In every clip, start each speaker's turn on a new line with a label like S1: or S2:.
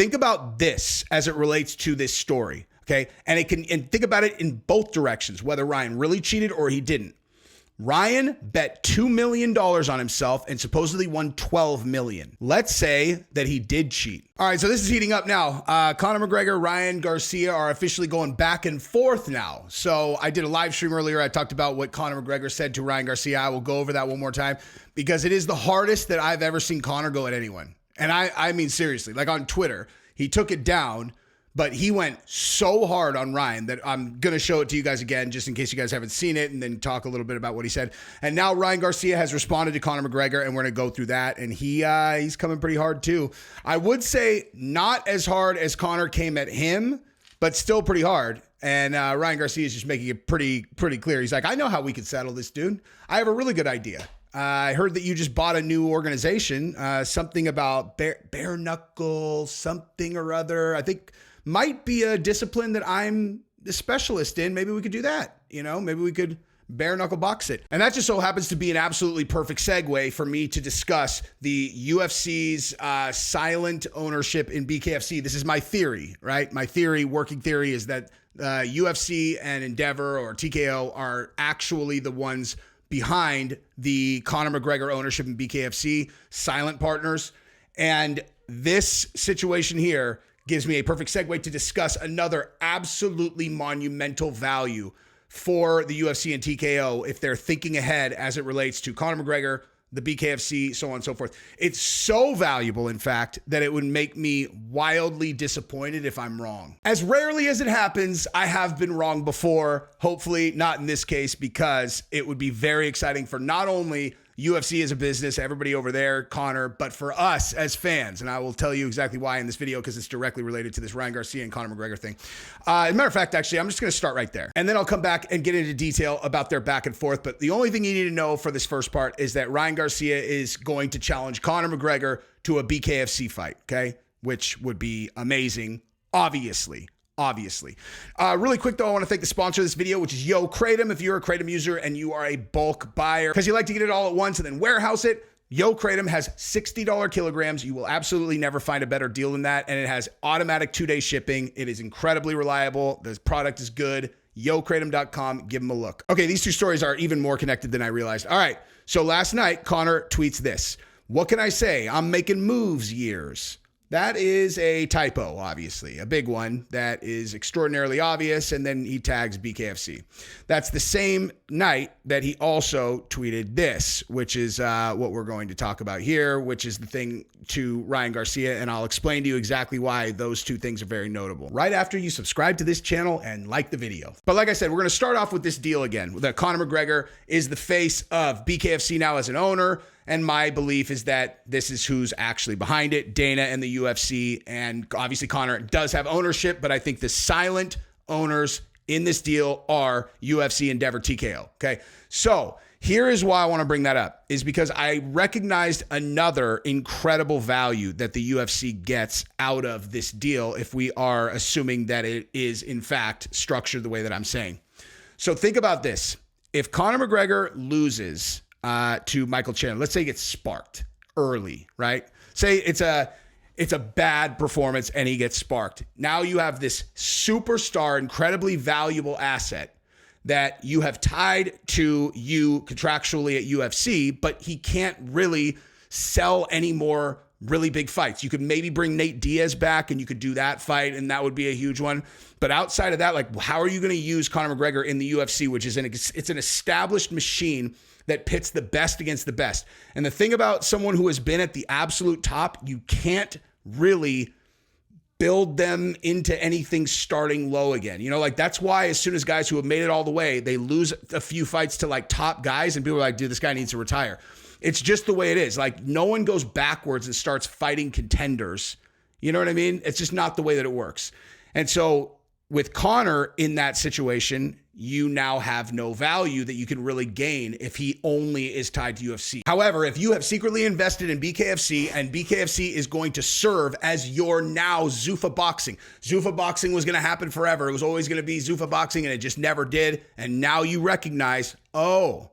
S1: Think about this as it relates to this story, okay? And think about it in both directions, whether Ryan really cheated or he didn't. Ryan bet $2 million on himself and supposedly won $12 million. Let's say that he did cheat. All right, so this is heating up now. Conor McGregor, Ryan Garcia are officially going back and forth now. So I did a live stream earlier. I talked about what Conor McGregor said to Ryan Garcia. I will go over that one more time because it is the hardest that I've ever seen Conor go at anyone. And I mean, seriously, like on Twitter, he took it down, but he went so hard on Ryan that I'm going to show it to you guys again, just in case you guys haven't seen it, and then talk a little bit about what he said. And now Ryan Garcia has responded to Conor McGregor, and we're going to go through that. And he's coming pretty hard too. I would say not as hard as Conor came at him, but still pretty hard. And Ryan Garcia is just making it pretty clear. He's like, I know how we could settle this, dude. I have a really good idea. I heard that you just bought a new organization, something about bare knuckle, something or other. I think might be a discipline that I'm the specialist in. Maybe we could do that. Maybe we could bare knuckle box it. And that just so happens to be an absolutely perfect segue for me to discuss the UFC's silent ownership in BKFC. This is my theory, right? My theory, working theory, is that UFC and Endeavor or TKO are actually the ones behind the Conor McGregor ownership in BKFC, silent partners. And this situation here gives me a perfect segue to discuss another absolutely monumental value for the UFC and TKO if they're thinking ahead as it relates to Conor McGregor, the BKFC, so on and so forth. It's so valuable, in fact, that it would make me wildly disappointed if I'm wrong. As rarely as it happens, I have been wrong before. Hopefully not in this case, because it would be very exciting for not only UFC as a business, everybody over there, Conor, but for us as fans. And I will tell you exactly why in this video, because it's directly related to this Ryan Garcia and Conor McGregor thing. As a matter of fact, actually, I'm just going to start right there. And then I'll come back and get into detail about their back and forth. But the only thing you need to know for this first part is that Ryan Garcia is going to challenge Conor McGregor to a BKFC fight, okay? Which would be amazing, obviously. Really quick though, I want to thank the sponsor of this video, which is Yo Kratom. If you're a Kratom user and you are a bulk buyer because you like to get it all at once and then warehouse it, Yo Kratom has $60 kilograms. You will absolutely never find a better deal than that. And it has automatic 2-day shipping. It is incredibly reliable. The product is good. YoKratom.com. Give them a look. Okay, these two stories are even more connected than I realized. All right, so last night, Conor tweets this. What can I say? I'm making moves years. That is a typo, obviously, a big one that is extraordinarily obvious, and then he tags BKFC. That's the same night that he also tweeted this, which is what we're going to talk about here, which is the thing to Ryan Garcia, and I'll explain to you exactly why those two things are very notable right after you subscribe to this channel and like the video. But like I said, we're going to start off with this deal again, that Conor McGregor is the face of BKFC now as an owner. And my belief is that this is who's actually behind it, Dana and the UFC. And obviously Conor does have ownership, but I think the silent owners in this deal are UFC, Endeavor, TKO. Okay. So here is why I want to bring that up, is because I recognized another incredible value that the UFC gets out of this deal if we are assuming that it is in fact structured the way that I'm saying. So think about this. If Conor McGregor loses to Michael Chandler, let's say he gets sparked early, right? Say it's a bad performance and he gets sparked. Now you have this superstar, incredibly valuable asset that you have tied to you contractually at UFC, but he can't really sell any more really big fights. You could maybe bring Nate Diaz back and you could do that fight, and that would be a huge one. But outside of that, like, how are you going to use Conor McGregor in the UFC, which is it's an established machine that pits the best against the best. And the thing about someone who has been at the absolute top, you can't really build them into anything starting low again. Like that's why as soon as guys who have made it all the way, they lose a few fights to like top guys and people are like, dude, this guy needs to retire. It's just the way it is. Like no one goes backwards and starts fighting contenders. You know what I mean? It's just not the way that it works. And so with Conor in that situation, you now have no value that you can really gain if he only is tied to UFC. However, if you have secretly invested in BKFC and BKFC is going to serve as your now Zuffa Boxing. Zuffa Boxing was going to happen forever. It was always going to be Zuffa Boxing and it just never did. And now you recognize, oh,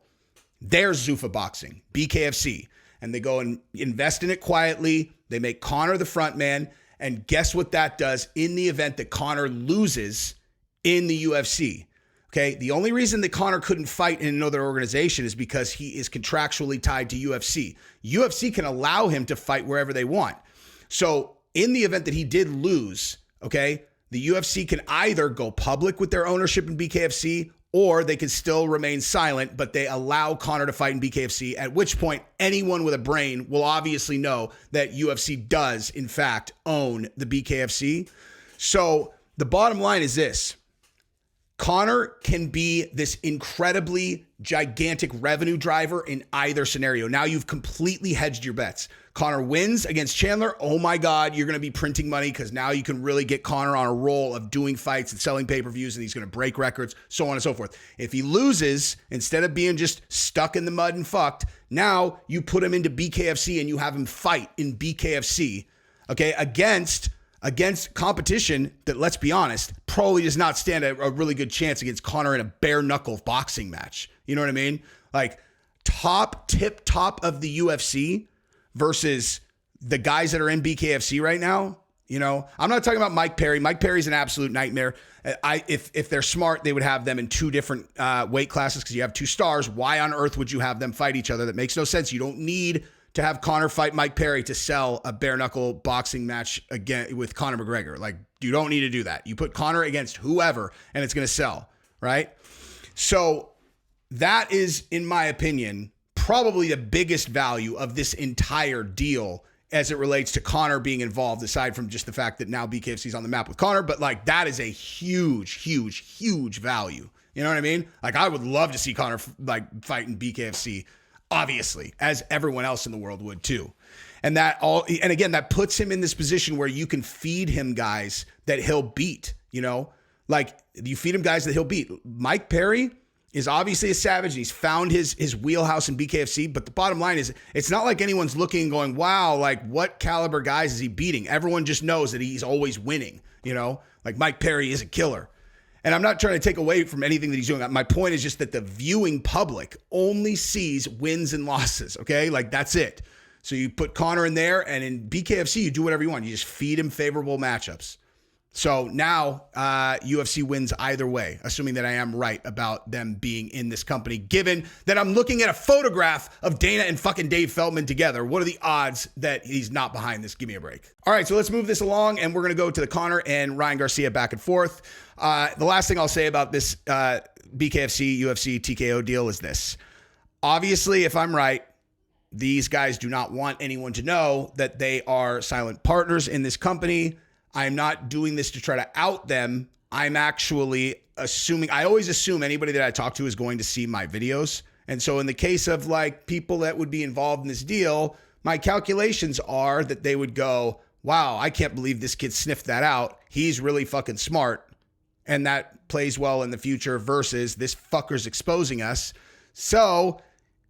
S1: there's Zuffa Boxing, BKFC. And they go and invest in it quietly. They make Conor the front man. And guess what that does in the event that Conor loses in the UFC? Okay, the only reason that Conor couldn't fight in another organization is because he is contractually tied to UFC. UFC can allow him to fight wherever they want. So in the event that he did lose, okay, the UFC can either go public with their ownership in BKFC, or they can still remain silent, but they allow Conor to fight in BKFC, at which point anyone with a brain will obviously know that UFC does, in fact, own the BKFC. So the bottom line is this. Conor can be this incredibly gigantic revenue driver in either scenario. Now you've completely hedged your bets. Conor wins against Chandler. Oh my God, you're going to be printing money because now you can really get Conor on a roll of doing fights and selling pay-per-views, and he's going to break records, so on and so forth. If he loses, instead of being just stuck in the mud and fucked, now you put him into BKFC and you have him fight in BKFC, okay, against competition that, let's be honest, probably does not stand a really good chance against Conor in a bare knuckle boxing match. You know what I mean? Like tip top of the UFC versus the guys that are in BKFC right now. You know, I'm not talking about Mike Perry. Mike Perry's an absolute nightmare. If they're smart, they would have them in two different weight classes because you have two stars. Why on earth would you have them fight each other? That makes no sense. You don't need to have Conor fight Mike Perry to sell a bare knuckle boxing match again with Conor McGregor. Like, you don't need to do that. You put Conor against whoever and it's going to sell, right? So that is, in my opinion, probably the biggest value of this entire deal as it relates to Conor being involved, aside from just the fact that now BKFC's on the map with Conor. But like, that is a huge value. You know what I mean? Like, I would love to see Conor like fight in BKFC, obviously, as everyone else in the world would too. And again, that puts him in this position where you can feed him guys that he'll beat, you know, like you feed him guys that he'll beat. Mike Perry is obviously a savage and he's found his wheelhouse in BKFC. But the bottom line is, it's not like anyone's looking and going, wow, like what caliber guys is he beating? Everyone just knows that he's always winning, you know, like Mike Perry is a killer. And I'm not trying to take away from anything that he's doing. My point is just that the viewing public only sees wins and losses, okay? Like, that's it. So you put Conor in there, and in BKFC, you do whatever you want. You just feed him favorable matchups. So now UFC wins either way, assuming that I am right about them being in this company, given that I'm looking at a photograph of Dana and fucking Dave Feldman together. What are the odds that he's not behind this? Give me a break. All right, so let's move this along, and we're going to go to the Conor and Ryan Garcia back and forth. The last thing I'll say about this BKFC, UFC, TKO deal is this. Obviously, if I'm right, these guys do not want anyone to know that they are silent partners in this company. I'm not doing this to try to out them. I'm actually assuming, I always assume anybody that I talk to is going to see my videos. And so in the case of like people that would be involved in this deal, my calculations are that they would go, wow, I can't believe this kid sniffed that out. He's really fucking smart. And that plays well in the future versus this fucker's exposing us. So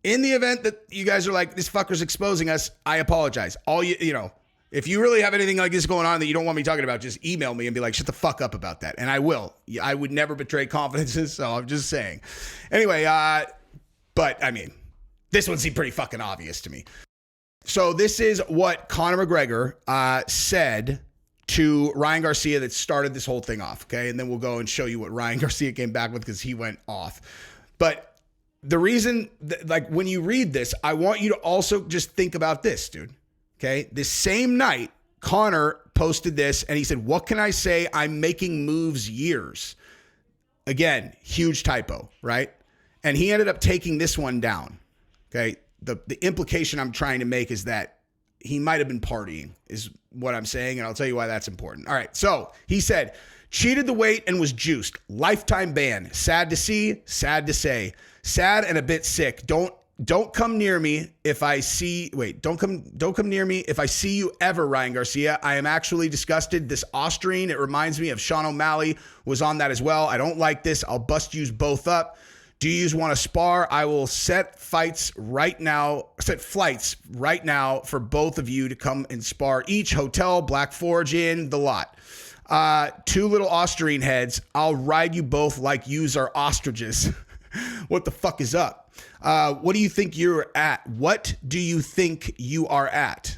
S1: in the event that you guys are like, this fucker's exposing us, I apologize. You know, if you really have anything like this going on that you don't want me talking about, just email me and be like, shut the fuck up about that. And I will. I would never betray confidences, so I'm just saying. Anyway, but I mean, this one seemed pretty fucking obvious to me. So this is what Conor McGregor said to Ryan Garcia that started this whole thing off, okay? And then we'll go and show you what Ryan Garcia came back with because he went off. But the reason, like when you read this, I want you to also just think about this, dude. Okay, this same night, Conor posted this and he said, what can I say? I'm making moves years. Again, huge typo, right? And he ended up taking this one down. Okay, the implication I'm trying to make is that he might have been partying is what I'm saying, and I'll tell you why that's important. All right, so he said, cheated the weight and was juiced. Lifetime ban. Sad to see, sad to say. Sad and a bit sick. Don't come near me if I see, don't come near me if I see you ever, Ryan Garcia. I am actually disgusted. This Austrian, it reminds me of Sean O'Malley, was on that as well. I don't like this. I'll bust yous both up. Do yous want to spar? I will set flights right now for both of you to come and spar. Each hotel, Black Forge in the lot. Two little Austrian heads. I'll ride you both like yous are ostriches. What the fuck is up? What do you think you're at? What do you think you are at?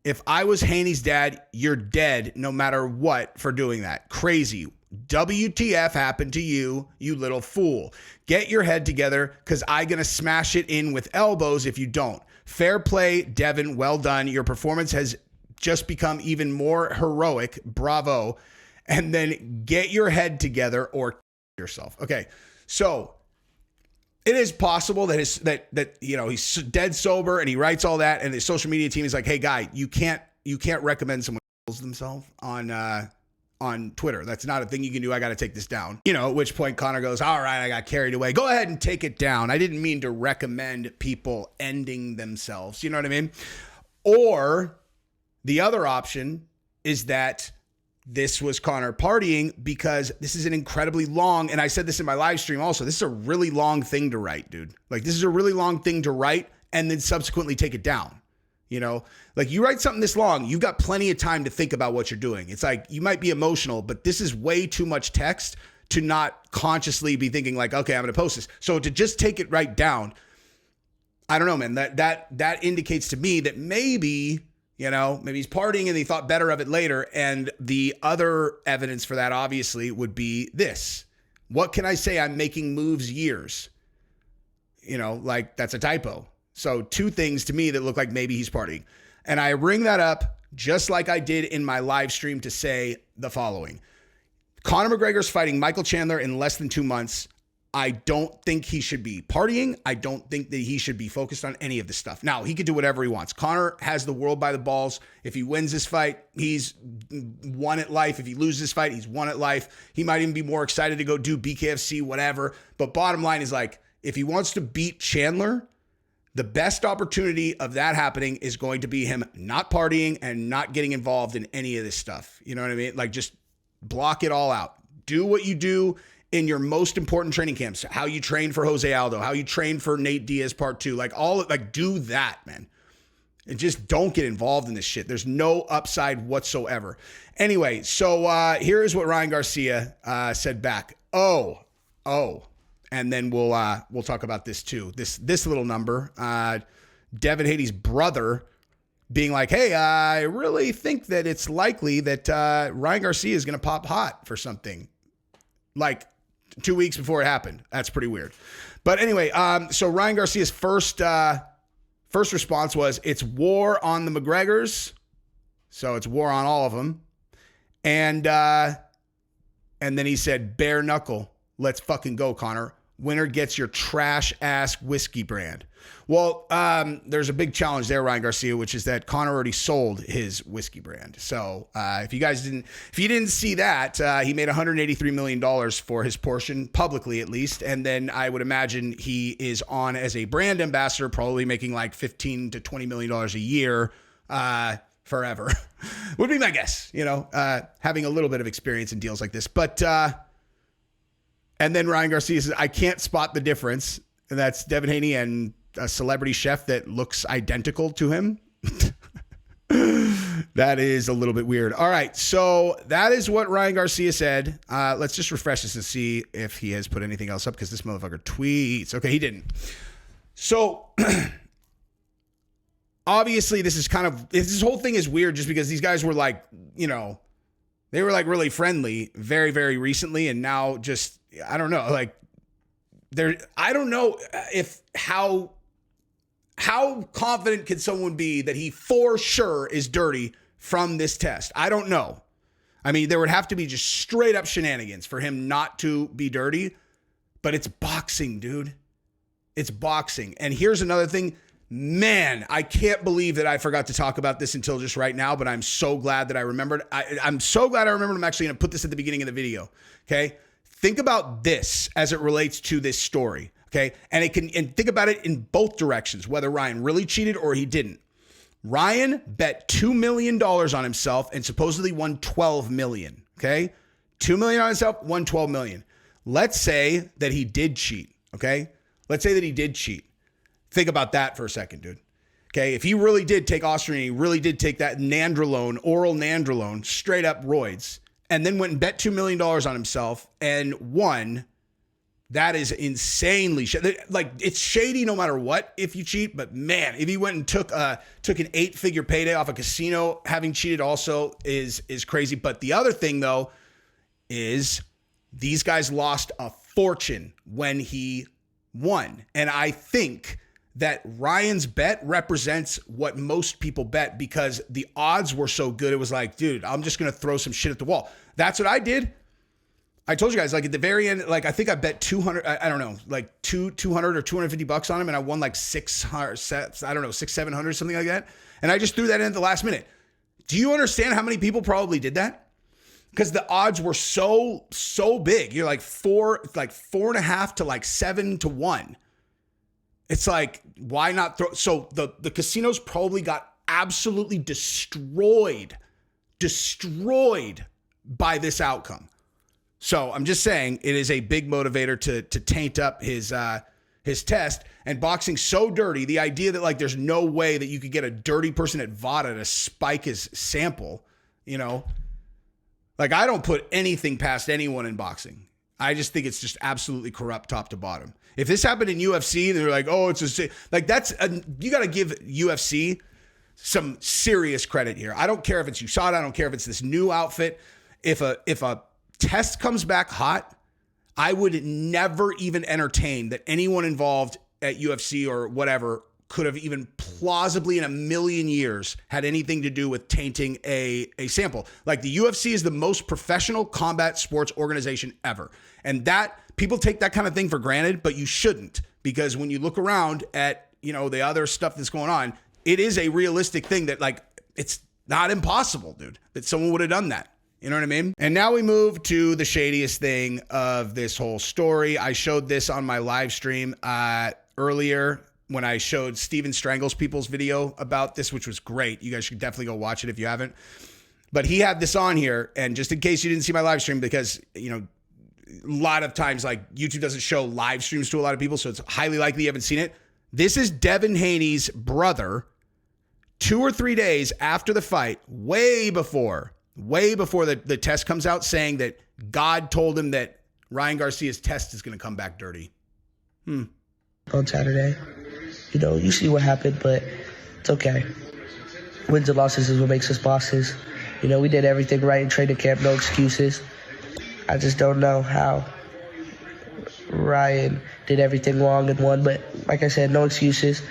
S1: If I was Haney's dad, you're dead no matter what for doing that. Crazy. WTF happened to you, you little fool. Get your head together because I'm going to smash it in with elbows if you don't. Fair play, Devin. Well done. Your performance has just become even more heroic. Bravo. And then get your head together or yourself. Okay. So it is possible that he's dead sober and he writes all that and his social media team is like, hey guy, you can't recommend someone kills themselves on Twitter. That's not a thing you can do. I got to take this down. At which point Conor goes, all right, I got carried away. Go ahead and take it down. I didn't mean to recommend people ending themselves. You know what I mean? Or the other option is that this was Conor partying because this is an incredibly long, and I said this in my live stream also, this is a really long thing to write, dude. Like this is a really long thing to write and then subsequently take it down. Like you write something this long, you've got plenty of time to think about what you're doing. It's like you might be emotional, but this is way too much text to not consciously be thinking like, okay, I'm going to post this. So to just take it right down, I don't know, man, that indicates to me that maybe he's partying and he thought better of it later. And the other evidence for that obviously would be this. What can I say? I'm making moves years. Like that's a typo. So two things to me that look like maybe he's partying. And I bring that up just like I did in my live stream to say the following. Conor McGregor's fighting Michael Chandler in less than 2 months. I don't think he should be partying. I don't think that he should be focused on any of this stuff. Now, he could do whatever he wants. Conor has the world by the balls. If he wins this fight, he's won at life. If he loses this fight, he's won at life. He might even be more excited to go do BKFC, whatever. But bottom line is like, if he wants to beat Chandler, the best opportunity of that happening is going to be him not partying and not getting involved in any of this stuff. You know what I mean? Like just block it all out. Do what you do in your most important training camps, how you train for Jose Aldo, how you train for Nate Diaz part 2, do that, man. And just don't get involved in this shit. There's no upside whatsoever. Anyway, so here is what Ryan Garcia said back. Oh. And then we'll talk about this too. This little number, Devin Haney's brother being like, hey, I really think that it's likely that Ryan Garcia is going to pop hot for something like 2 weeks before it happened. That's pretty weird. But anyway, so Ryan Garcia's first response was, it's war on the McGregors. So it's war on all of them. And then he said, bare knuckle. Let's fucking go, Conor. Winner gets your trash ass whiskey brand. Well, there's a big challenge there, Ryan Garcia, which is that Conor already sold his whiskey brand. So if you didn't see that, he made $183 million for his portion, publicly at least. And then I would imagine he is on as a brand ambassador, probably making like $15 to $20 million a year forever, would be my guess, having a little bit of experience in deals like this. But and then Ryan Garcia says, I can't spot the difference. And that's Devin Haney and a celebrity chef that looks identical to him. That is a little bit weird. All right. So that is what Ryan Garcia said. Let's just refresh this and see if he has put anything else up because this motherfucker tweets. Okay, he didn't. So obviously this whole thing is weird just because these guys were like, they were like really friendly very, very recently. And now just, I don't know, like I don't know if how confident can someone be that he for sure is dirty from this test? I don't know. I mean, there would have to be just straight up shenanigans for him not to be dirty, but it's boxing, dude. It's boxing. And here's another thing. Man, I can't believe that I forgot to talk about this until just right now, but I'm so glad that I remembered. I'm so glad I remembered. I'm actually going to put this at the beginning of the video. Okay. Think about this as it relates to this story. Okay. And think about it in both directions, whether Ryan really cheated or he didn't. Ryan bet $2 million on himself and supposedly won $12 million. Okay. $2 million on himself, won $12 million. Let's say that he did cheat. Okay. Let's say that he did cheat. Think about that for a second, dude. Okay, if he really did take Austrian, he really did take that nandrolone, oral nandrolone, straight up roids, and then went and bet $2 million on himself and won That is insanely like, it's shady no matter what if you cheat, but man, if he went and took an 8-figure payday off a casino having cheated also is crazy. But the other thing though is these guys lost a fortune when he won. And I think that Ryan's bet represents what most people bet because the odds were so good. It was like, dude, I'm just going to throw some shit at the wall. That's what I did. I told you guys, like at the very end, like I think I bet 200, I don't know, like 200 or $250 on him, and I won like 600 sets, I don't know, 600-700, something like that. And I just threw that in at the last minute. Do you understand how many people probably did that? Because the odds were so big. You're like 4.5 to like 7 to 1. It's like, why not throw? So the casinos probably got absolutely destroyed by this outcome. So I'm just saying it is a big motivator to taint up his test. And boxing's so dirty, the idea that like there's no way that you could get a dirty person at VADA to spike his sample, you know, like I don't put anything past anyone in boxing. I just think it's just absolutely corrupt top to bottom. If this happened in UFC, they're like, oh, it's like you got to give UFC some serious credit here. I don't care if it's USADA. I don't care if it's this new outfit. If a test comes back hot, I would never even entertain that anyone involved at UFC or whatever could have even plausibly in a million years had anything to do with tainting a sample. Like the UFC is the most professional combat sports organization ever. And that people take that kind of thing for granted, but you shouldn't, because when you look around at, you know, the other stuff that's going on, it is a realistic thing that like, it's not impossible, dude, that someone would have done that. You know what I mean? And now we move to the shadiest thing of this whole story. I showed this on my live stream earlier when I showed Steven Strangles People's video about this, which was great. You guys should definitely go watch it if you haven't. But he had this on here, and just in case you didn't see my live stream, because, you know, a lot of times like YouTube doesn't show live streams to a lot of people, so it's highly likely you haven't seen it. This is Devin Haney's brother 2 or 3 days after the fight, way before the test comes out, saying that God told him that Ryan Garcia's test is going to come back dirty.
S2: On Saturday, you know, you see what happened, but it's okay. Wins and losses is what makes us bosses. You know, we did everything right in training camp, no excuses. I just don't know how Ryan did everything wrong and won, but like I said, no excuses.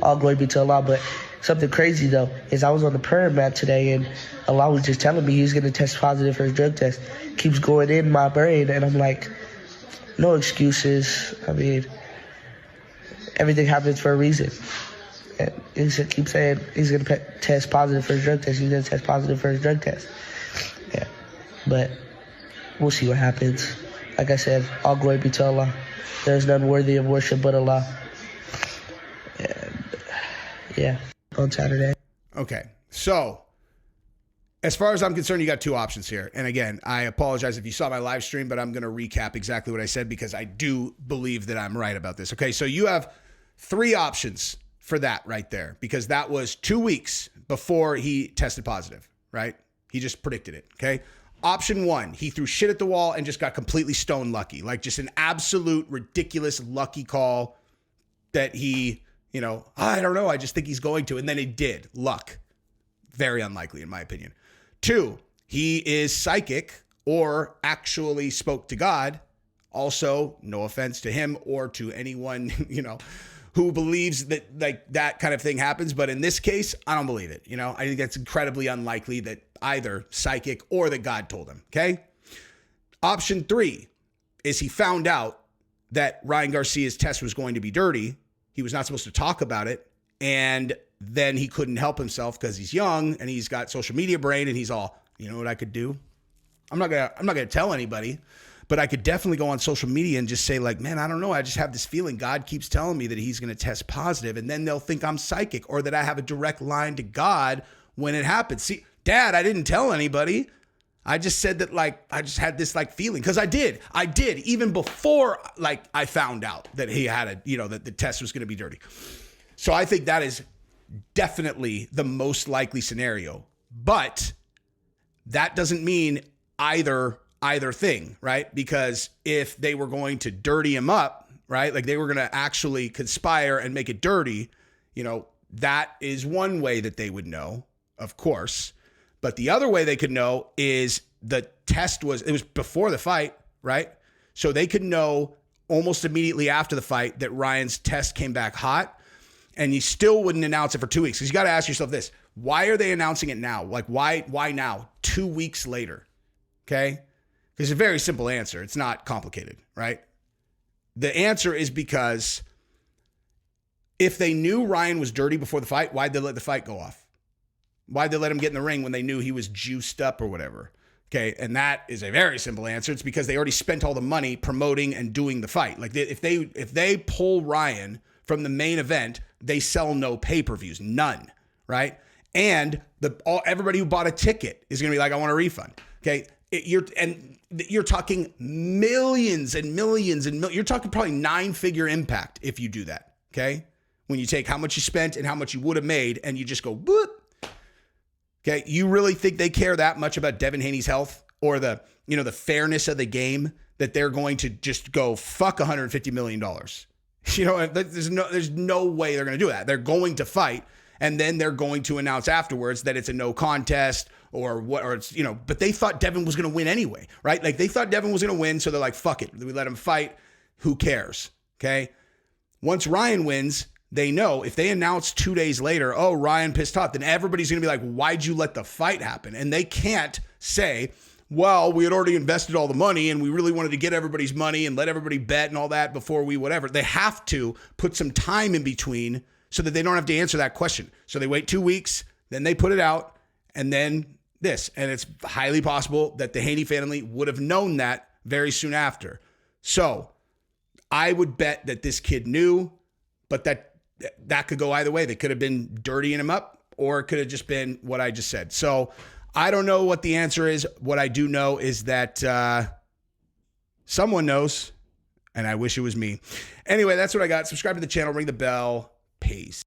S2: All glory be to Allah. But something crazy, though, is I was on the prayer mat today, and Allah was just telling me he was going to test positive for his drug test. Keeps going in my brain, and I'm like, no excuses. I mean, everything happens for a reason. And he keeps saying he's going to test positive for his drug test. He's going to test positive for his drug test. Yeah, but we'll see what happens. Like I said, all glory be to Allah. There's none worthy of worship but Allah. And yeah, on Saturday.
S1: Okay, so as far as I'm concerned, you got two options here. And again, I apologize if you saw my live stream, but I'm going to recap exactly what I said because I do believe that I'm right about this. Okay, so you have 3 options for that right there, because that was 2 weeks before he tested positive, right? He just predicted it, okay? Option 1, he threw shit at the wall and just got completely stone lucky, like just an absolute ridiculous lucky call that he, you know, I don't know, I just think he's going to, and then it did. Luck. Very unlikely in my opinion. 2, he is psychic or actually spoke to God. Also, no offense to him or to anyone, you know, who believes that like that kind of thing happens. But in this case, I don't believe it. You know, I think that's incredibly unlikely that either psychic or that God told him. Okay. Option 3 is he found out that Ryan Garcia's test was going to be dirty. He was not supposed to talk about it. And then he couldn't help himself because he's young and he's got social media brain and he's all, you know what I could do? I'm not gonna tell anybody, but I could definitely go on social media and just say like, man, I don't know. I just have this feeling God keeps telling me that he's going to test positive, and then they'll think I'm psychic or that I have a direct line to God when it happens. See, Dad, I didn't tell anybody. I just said that like, I just had this like feeling because I did even before like I found out that he had a, you know, that the test was going to be dirty. So I think that is definitely the most likely scenario, but that doesn't mean either either thing, right? Because if they were going to dirty him up, right? Like they were going to actually conspire and make it dirty, that is one way that they would know, of course. But the other way they could know is the test was before the fight, right? So they could know almost immediately after the fight that Ryan's test came back hot, and you still wouldn't announce it for 2 weeks. Because you got to ask yourself this: why are they announcing it now? Like, why now? 2 weeks later, okay? There's a very simple answer. It's not complicated, right? The answer is because if they knew Ryan was dirty before the fight, why'd they let the fight go off? Why'd they let him get in the ring when they knew he was juiced up or whatever? Okay, and that is a very simple answer. It's because they already spent all the money promoting and doing the fight. Like if they pull Ryan from the main event, they sell no pay-per-views, none, right? And everybody who bought a ticket is going to be like, I want a refund. Okay, you're talking millions and millions and millions. You're talking probably 9-figure impact if you do that. Okay, when you take how much you spent and how much you would have made, and you just go whoop. Okay, you really think they care that much about Devin Haney's health or the fairness of the game that they're going to just go fuck $150 million? There's no way they're going to do that. They're going to fight, and then they're going to announce afterwards that it's a no contest but they thought Devin was going to win anyway, right? Like they thought Devin was going to win, so they're like, fuck it, we let him fight. Who cares? Okay. Once Ryan wins, they know if they announce 2 days later, oh, Ryan pissed off, then everybody's going to be like, why'd you let the fight happen? And they can't say, well, we had already invested all the money and we really wanted to get everybody's money and let everybody bet and all that before we whatever. They have to put some time in between so that they don't have to answer that question. So they wait 2 weeks, then they put it out, and then this. And it's highly possible that the Haney family would have known that very soon after. So I would bet that this kid knew, but that could go either way. They could have been dirtying him up, or it could have just been what I just said. So I don't know what the answer is. What I do know is that someone knows, and I wish it was me. Anyway, that's what I got. Subscribe to the channel, ring the bell. Peace.